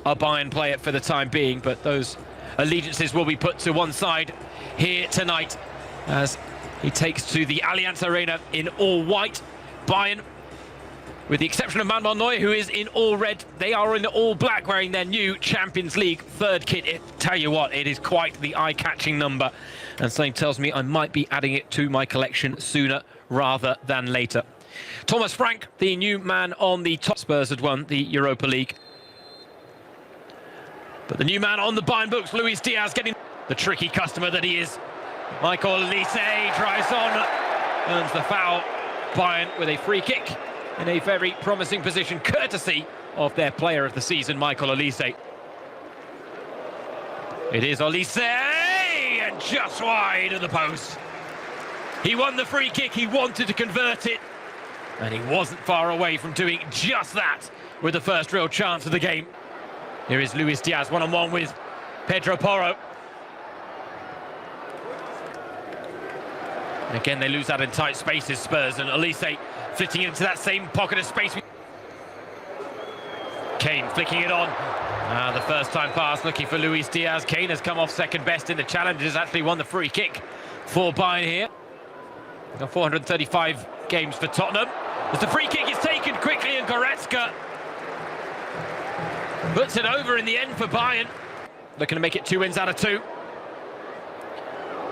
a Bayern player for the time being, but those allegiances will be put to one side here tonight as he takes to the Allianz Arena in all white. Bayern, with the exception of Manuel Neuer, who is in all red, they are in all black, wearing their new Champions League third kit. Tell you what, it is quite the eye-catching number, and something tells me I might be adding it to my collection sooner rather than later. Thomas Frank, the new man on the top. Spurs had won the Europa League, but the new man on the Bayern books, Luis Diaz, getting the tricky customer that he is. Michael Olise drives on, earns the foul. Bayern with a free kick in a very promising position, courtesy of their player of the season, Michael Olise. It is Olise, and just wide of the post. He won the free kick, he wanted to convert it, and he wasn't far away from doing just that with the first real chance of the game. Here is Luis Diaz, one-on-one with Pedro Porro. And again, they lose out in tight spaces, Spurs, and Olise fitting into that same pocket of space. Kane flicking it on. The first time pass looking for Luis Diaz. Kane has come off second best in the challenge, has actually won the free kick for Bayern here. 435 games for Tottenham. As the free kick is taken quickly, and Goretzka puts it over in the end for Bayern. Looking to make it 2 wins out of 2.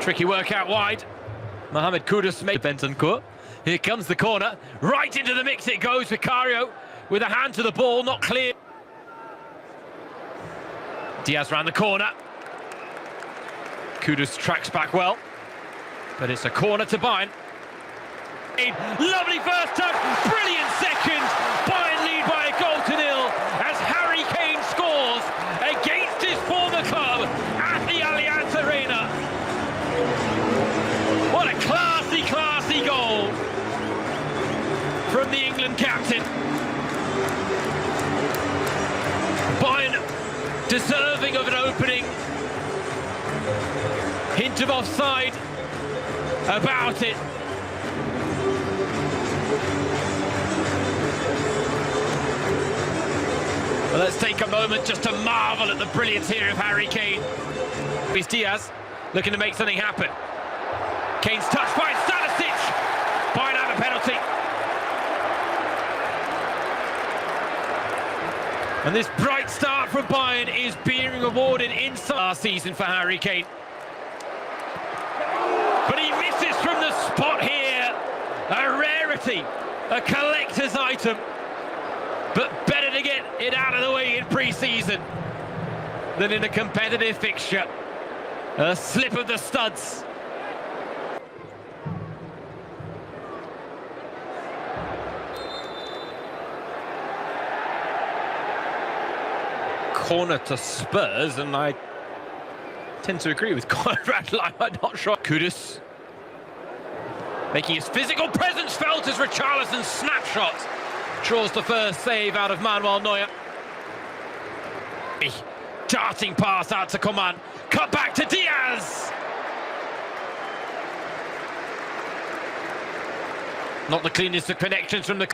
Tricky work out wide. Mohamed Kudus made Bentancur. Here comes the corner. Right into the mix it goes. Vicario with a hand to the ball, not clear. Diaz round the corner. Kudus tracks back well, but it's a corner to Bayern. Lovely first touch, brilliant second. Bayern lead by a goal to nil as Harry Kane scores against his former club at the Allianz Arena. What a classy, classy goal from the England captain. Bayern deserving of an opening. Hint of offside about it. Well, let's take a moment just to marvel at the brilliance here of Harry Kane. Luis Diaz looking to make something happen. Kane's touched by Stanisic. Bayern have a penalty. And this bright start from Bayern is being rewarded inside last season for Harry Kane. But he misses from the spot here. A rarity, a collector's item. But better to get it out of the way in pre-season than in a competitive fixture. A slip of the studs. Corner to Spurs, and I tend to agree with Conrad. I'm not sure. Kudus making his physical presence felt as Richarlison's snapshot draws the first save out of Manuel Neuer. Darting pass out to Coman, cut back to Diaz. Not the cleanest of connections from the...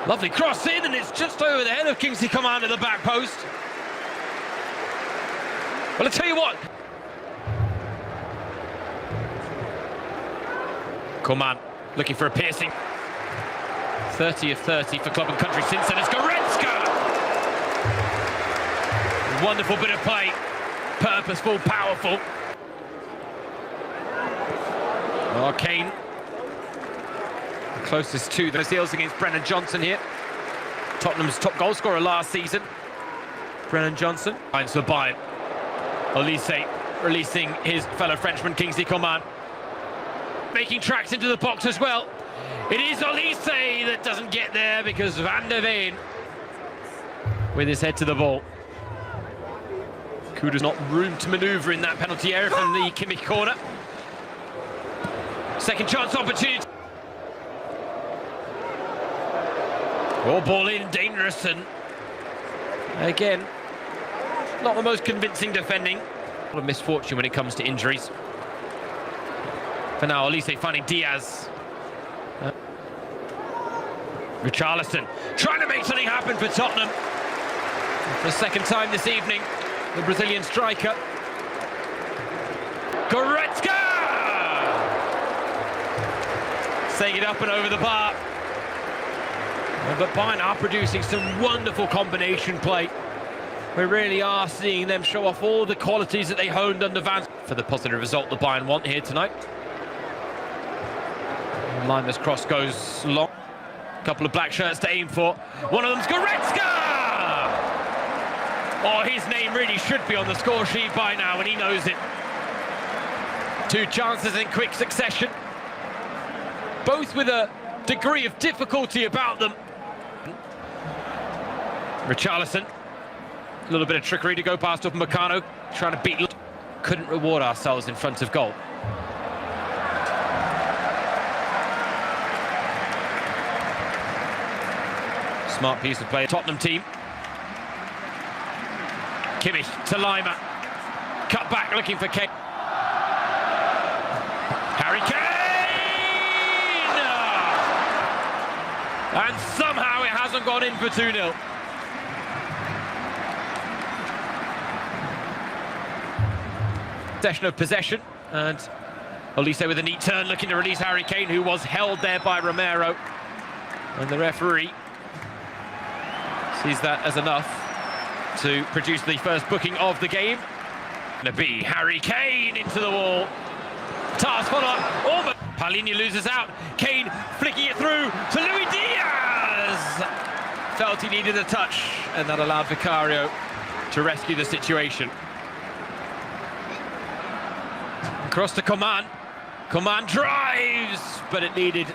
Lovely cross in, and it's just over the head of Kingsley Coman at the back post. Well, I tell you what. Coman looking for a piercing. 30 of 30 for club and country since then. It's Goretzka! Wonderful bit of play. Purposeful, powerful. Oh, Kane. Closest to the heels against Brennan Johnson here. Tottenham's top goal scorer last season. Brennan Johnson finds for Bayern. Olise releasing his fellow Frenchman Kingsley Coman. Making tracks into the box as well. It is Olise that doesn't get there because Van der Veen with his head to the ball. Kudus not room to manoeuvre in that penalty area from the Kimmich corner. Second chance opportunity. Oh, ball in, dangerous, and again, not the most convincing defending. A lot of misfortune when it comes to injuries. For now, Olise finding Diaz. Richarlison trying to make something happen. happened for Tottenham. For the second time this evening, the Brazilian striker. Goretzka! Setting it up and over the bar. But Bayern are producing some wonderful combination play. We really are seeing them show off all the qualities that they honed under Van for the positive result the Bayern want here tonight. Limer's cross goes long. A couple of black shirts to aim for. One of them's Goretzka! Oh, his name really should be on the score sheet by now, and he knows it. Two chances in quick succession. Both with a degree of difficulty about them. Richarlison. A little bit of trickery to go past Upamecano, trying to beat. Couldn't reward ourselves in front of goal. Smart piece of play. Tottenham team. Kimmich to Limer. Cut back looking for Kane. Harry Kane! And somehow it hasn't gone in for 2-0. Session of possession, and Olise with a neat turn looking to release Harry Kane, who was held there by Romero, and the referee sees that as enough to produce the first booking of the game. Gonna be Harry Kane into the wall. Task follow-up, almost. Palhinha loses out. Kane flicking it through to Luis Diaz. Felt he needed a touch, and that allowed Vicario to rescue the situation. Across to Coman. Coman drives, but it needed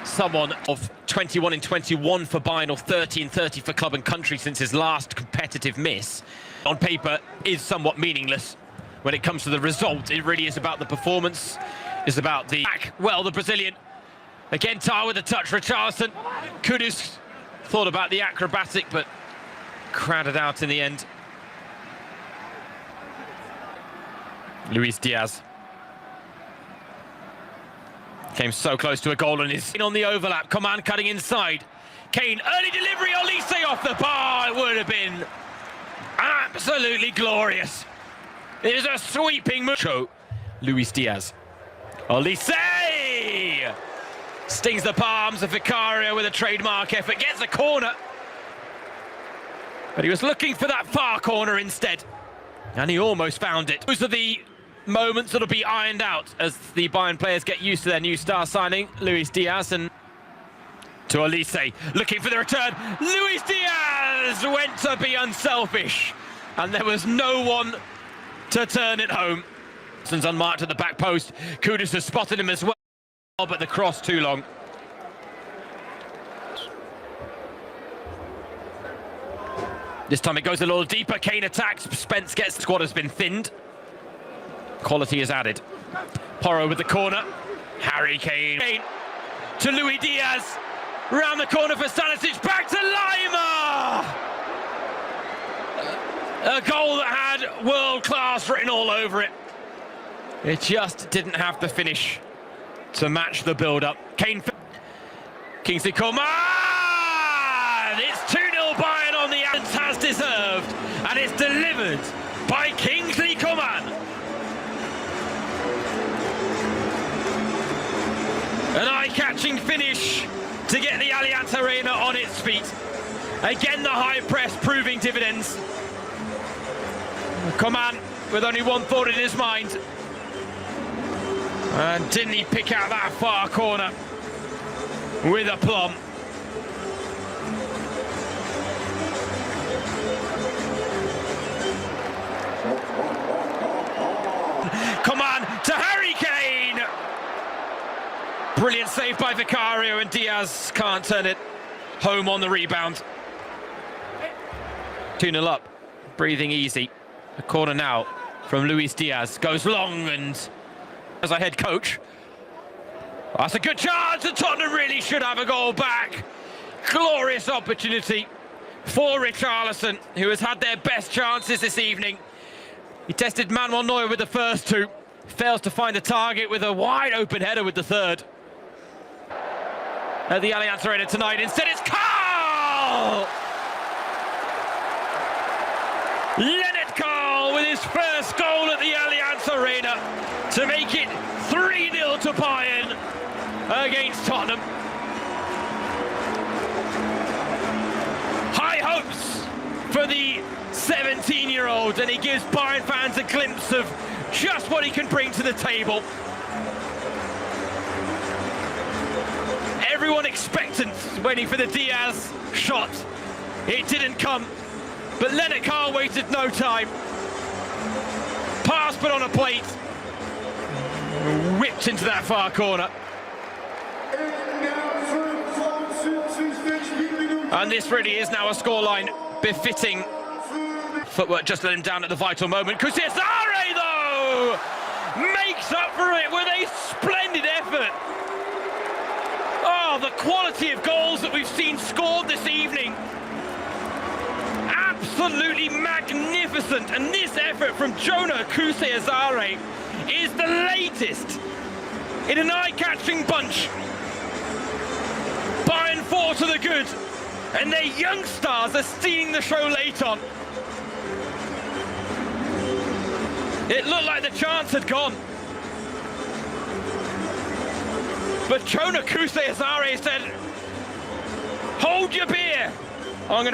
someone of 21 in 21 for Bayern, or 30 in 30 for club and country since his last competitive miss. On paper is somewhat meaningless. When it comes to the result, it really is about the performance. It's about the back. Well, the Brazilian. Again, Tar with a touch. Richarlison. Kudus thought about the acrobatic, but crowded out in the end. Luis Diaz. Came so close to a goal and is on the overlap. Coman cutting inside. Kane, early delivery. Olise off the bar. It would have been absolutely glorious. It is a sweeping move. Luis Diaz. Olise! Stings the palms of Vicario with a trademark effort. Gets a corner. But he was looking for that far corner instead. And he almost found it. Those are the moments that'll be ironed out as the Bayern players get used to their new star signing, Luis Diaz, and to Olise, looking for the return. Luis Diaz went to be unselfish, and there was no one to turn it home. Since unmarked at the back post, Kudus has spotted him as well, but the cross too long. This time it goes a little deeper. Kane attacks. Spence gets. The squad has been thinned. Quality is added. Porro with the corner. Harry Kane to Luis Diaz. Round the corner for Stanisic. Back to Lima. A goal that had world class written all over it. It just didn't have the finish to match the build-up. Kane. Kingsley Coman. It's 2-0 Bayern on the ends as deserved, and it's delivered by Kingsley Coman. An eye-catching finish to get the Allianz Arena on its feet. Again, the high press proving dividends. Coman with only one thought in his mind. And didn't he pick out that far corner with aplomb. Coman to Harry Kane. Brilliant save by Vicario, and Diaz can't turn it home on the rebound. 2-0 up, breathing easy. A corner now from Luis Diaz. Goes long, and as a head coach, that's a good chance, and Tottenham really should have a goal back. Glorious opportunity for Richarlison, who has had their best chances this evening. He tested Manuel Neuer with the first two. Fails to find a target with a wide open header with the third. At the Allianz Arena tonight, instead it's Carl! Leonard Carl with his first goal at the Allianz Arena to make it 3-0 to Bayern against Tottenham. High hopes for the 17-year-old, and he gives Bayern fans a glimpse of just what he can bring to the table. Everyone expectant, waiting for the Diaz shot. It didn't come, but Leonard Carl waited no time. Pass put on a plate, whipped into that far corner. And this really is now a scoreline befitting. Footwork just let him down at the vital moment. Cesare, though, makes up for it with a splendid effort. Oh, the quality of goals that we've seen scored this evening. Absolutely magnificent. And this effort from Jonah Cesare is the latest in an eye-catching bunch. Bayern 4 to the good, and their young stars are stealing the show late on. It looked like the chance had gone, but Jonah Cesare said, "Hold your beer. I'm going to